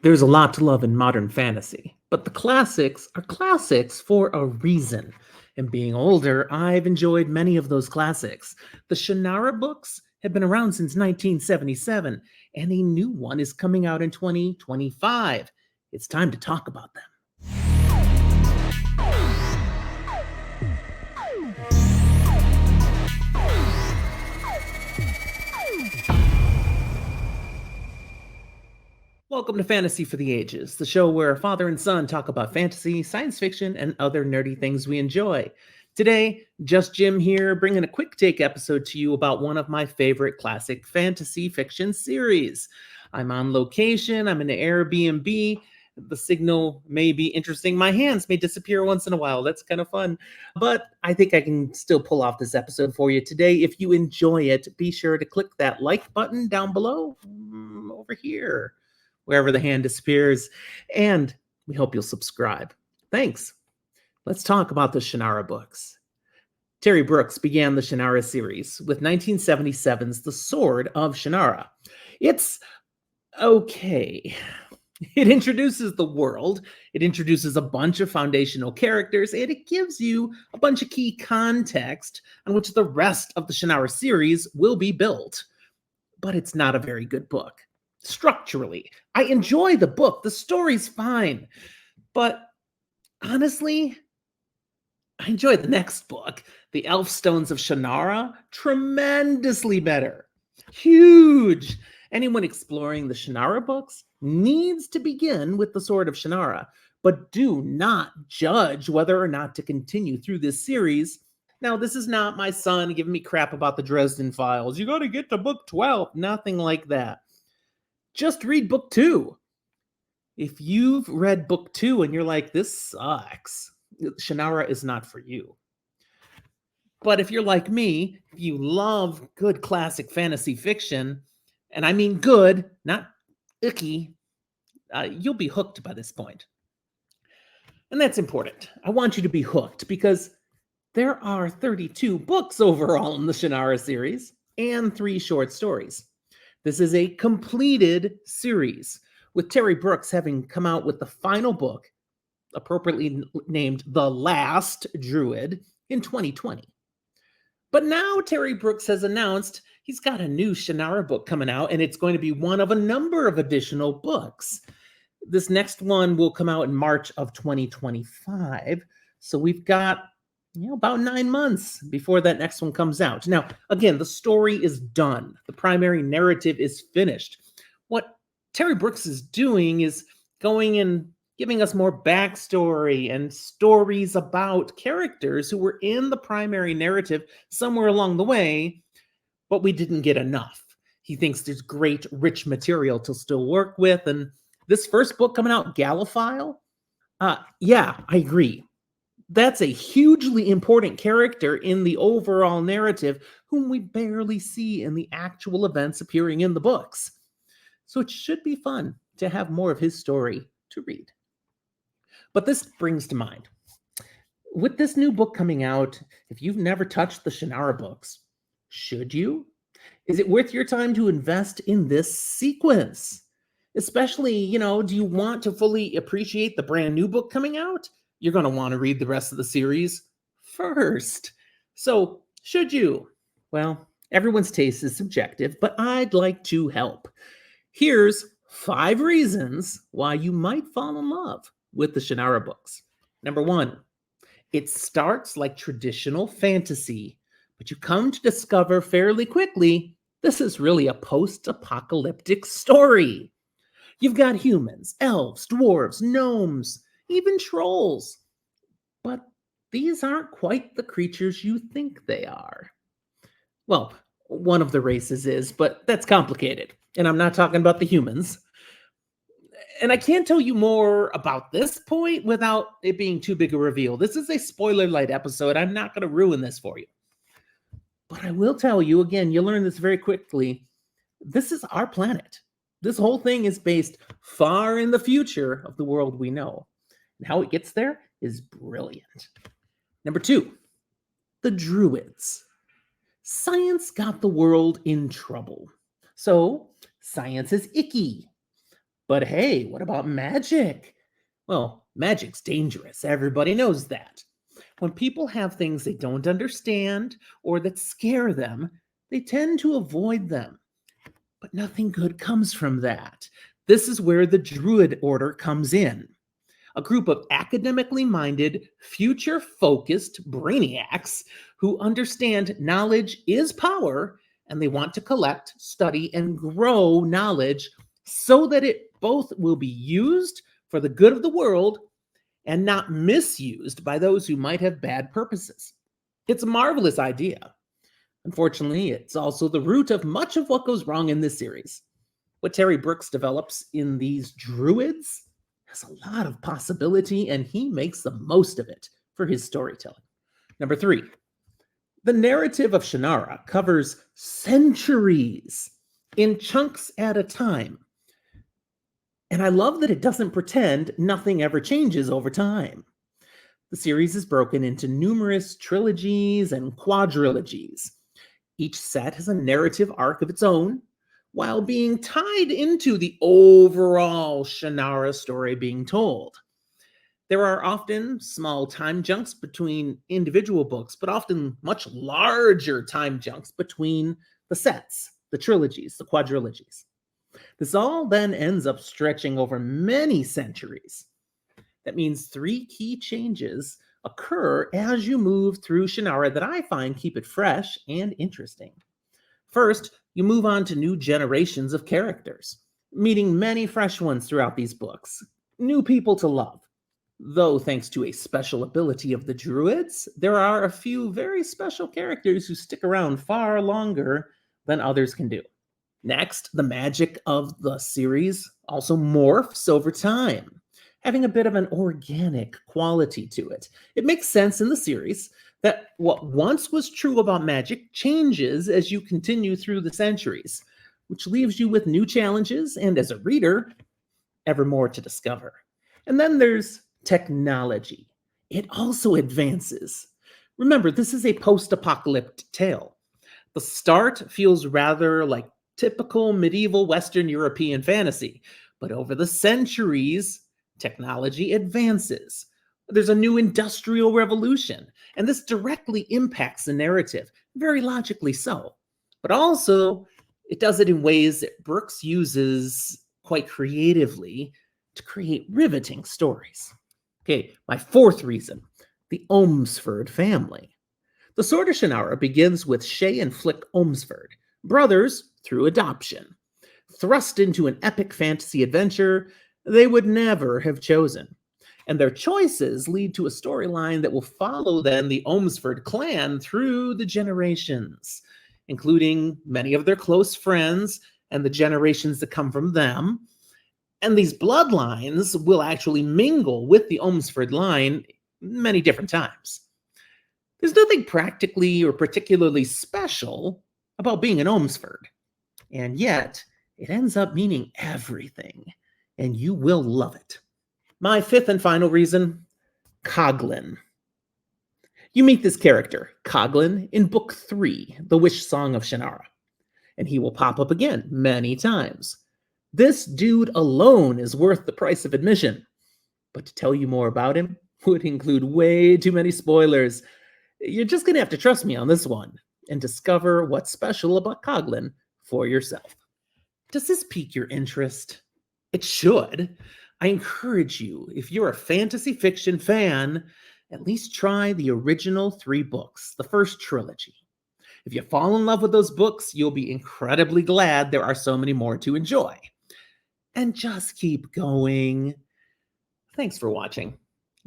There's a lot to love in modern fantasy, but the classics are classics for a reason. And being older, I've enjoyed many of those classics. The Shannara books have been around since 1977, and a new one is coming out in 2025. It's time to talk about them. Welcome to Fantasy for the Ages, the show where father and son talk about fantasy, science fiction, and other nerdy things we enjoy. Today, just Jim here, bringing a quick take episode to you about one of my favorite classic fantasy fiction series. I'm on location, I'm in an Airbnb. The signal may be interesting. My hands may disappear once in a while. That's kind of fun. But I think I can still pull off this episode for you today. If you enjoy it, be sure to click that like button down below over here, wherever the hand disappears, and we hope you'll subscribe. Thanks. Let's talk about the Shannara books. Terry Brooks began the Shannara series with 1977's The Sword of Shannara. It's okay. It introduces the world, it introduces a bunch of foundational characters, and it gives you a bunch of key context on which the rest of the Shannara series will be built. But it's not a very good book. Structurally, I enjoy the book. The story's fine. But honestly, I enjoy the next book, The Elfstones of Shannara, tremendously better. Huge. Anyone exploring the Shannara books needs to begin with The Sword of Shannara, but do not judge whether or not to continue through this series. Now, this is not my son giving me crap about the Dresden Files. You got to get to book 12. Nothing like that. Just read book 2. If you've read book 2 and you're like, this sucks, Shannara is not for you. But if you're like me, if you love good classic fantasy fiction, and I mean good, not icky, you'll be hooked by this point. And that's important. I want you to be hooked because there are 32 books overall in the Shannara series and 3 short stories. This is a completed series, with Terry Brooks having come out with the final book, appropriately named The Last Druid, in 2020. But now Terry Brooks has announced he's got a new Shannara book coming out, and it's going to be one of a number of additional books. This next one will come out in March of 2025, so we've got about 9 months before that next one comes out. Now, again, the story is done. The primary narrative is finished. What Terry Brooks is doing is going and giving us more backstory and stories about characters who were in the primary narrative somewhere along the way, but we didn't get enough. He thinks there's great, rich material to still work with. And this first book coming out, Gallifile, yeah, I agree. That's a hugely important character in the overall narrative whom we barely see in the actual events appearing in the books. So it should be fun to have more of his story to read. But this brings to mind, with this new book coming out, if you've never touched the Shannara books, should you? Is it worth your time to invest in this sequence? Especially, do you want to fully appreciate the brand new book coming out? You're going to want to read the rest of the series first. So, should you? Well, everyone's taste is subjective, but I'd like to help. Here's 5 reasons why you might fall in love with the Shannara books. Number 1, it starts like traditional fantasy, but you come to discover fairly quickly this is really a post-apocalyptic story. You've got humans, elves, dwarves, gnomes, even trolls. But these aren't quite the creatures you think they are. Well, one of the races is, but that's complicated. And I'm not talking about the humans. And I can't tell you more about this point without it being too big a reveal. This is a spoiler light episode. I'm not going to ruin this for you. But I will tell you, again, you'll learn this very quickly. This is our planet. This whole thing is based far in the future of the world we know. And how it gets there is brilliant. Number 2, the Druids. Science got the world in trouble. So science is icky. But hey, what about magic? Well, magic's dangerous. Everybody knows that. When people have things they don't understand or that scare them, they tend to avoid them. But nothing good comes from that. This is where the Druid Order comes in. A group of academically minded, future focused brainiacs who understand knowledge is power and they want to collect, study, and grow knowledge so that it both will be used for the good of the world and not misused by those who might have bad purposes. It's a marvelous idea. Unfortunately, it's also the root of much of what goes wrong in this series. What Terry Brooks develops in these druids has a lot of possibility, and he makes the most of it for his storytelling. Number 3, the narrative of Shannara covers centuries in chunks at a time. And I love that it doesn't pretend nothing ever changes over time. The series is broken into numerous trilogies and quadrilogies. Each set has a narrative arc of its own, while being tied into the overall Shannara story being told. There are often small time jumps between individual books, but often much larger time jumps between the sets, the trilogies, the quadrilogies. This all then ends up stretching over many centuries. That means 3 key changes occur as you move through Shannara that I find keep it fresh and interesting. First, you move on to new generations of characters, meeting many fresh ones throughout these books, new people to love. Though thanks to a special ability of the druids, there are a few very special characters who stick around far longer than others can do. Next, the magic of the series also morphs over time, having a bit of an organic quality to it. It makes sense in the series that what once was true about magic changes as you continue through the centuries, which leaves you with new challenges and, as a reader, ever more to discover. And then there's technology. It also advances. Remember, this is a post-apocalyptic tale. The start feels rather like typical medieval Western European fantasy, but over the centuries, technology advances. There's a new industrial revolution, and this directly impacts the narrative, very logically so. But also, it does it in ways that Brooks uses quite creatively to create riveting stories. Okay, my 4th reason, the Ohmsford family. The Sword of Shannara begins with Shay and Flick Ohmsford, brothers through adoption, thrust into an epic fantasy adventure they would never have chosen. And their choices lead to a storyline that will follow then the Ohmsford clan through the generations, including many of their close friends and the generations that come from them. And these bloodlines will actually mingle with the Ohmsford line many different times. There's nothing practically or particularly special about being an Ohmsford, and yet it ends up meaning everything, and you will love it. My 5th and final reason, Coglin. You meet this character, Coglin, in Book 3, The Wish Song of Shannara, and he will pop up again many times. This dude alone is worth the price of admission, but to tell you more about him would include way too many spoilers. You're just going to have to trust me on this one and discover what's special about Coglin for yourself. Does this pique your interest? It should. I encourage you, if you're a fantasy fiction fan, at least try the original 3 books, the first trilogy. If you fall in love with those books, you'll be incredibly glad there are so many more to enjoy. And just keep going. Thanks for watching.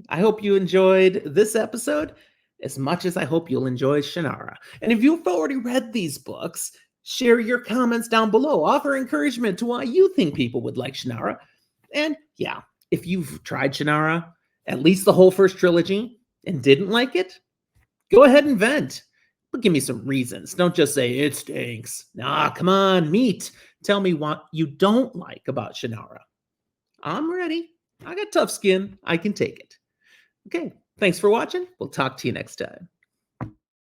I hope you enjoyed this episode as much as I hope you'll enjoy Shannara. And if you've already read these books, share your comments down below. Offer encouragement to why you think people would like Shannara. And yeah, if you've tried Shannara, at least the whole first trilogy, and didn't like it, go ahead and vent. But give me some reasons. Don't just say, it stinks. Nah, come on, meet. Tell me what you don't like about Shannara. I'm ready. I got tough skin. I can take it. Okay, thanks for watching. We'll talk to you next time.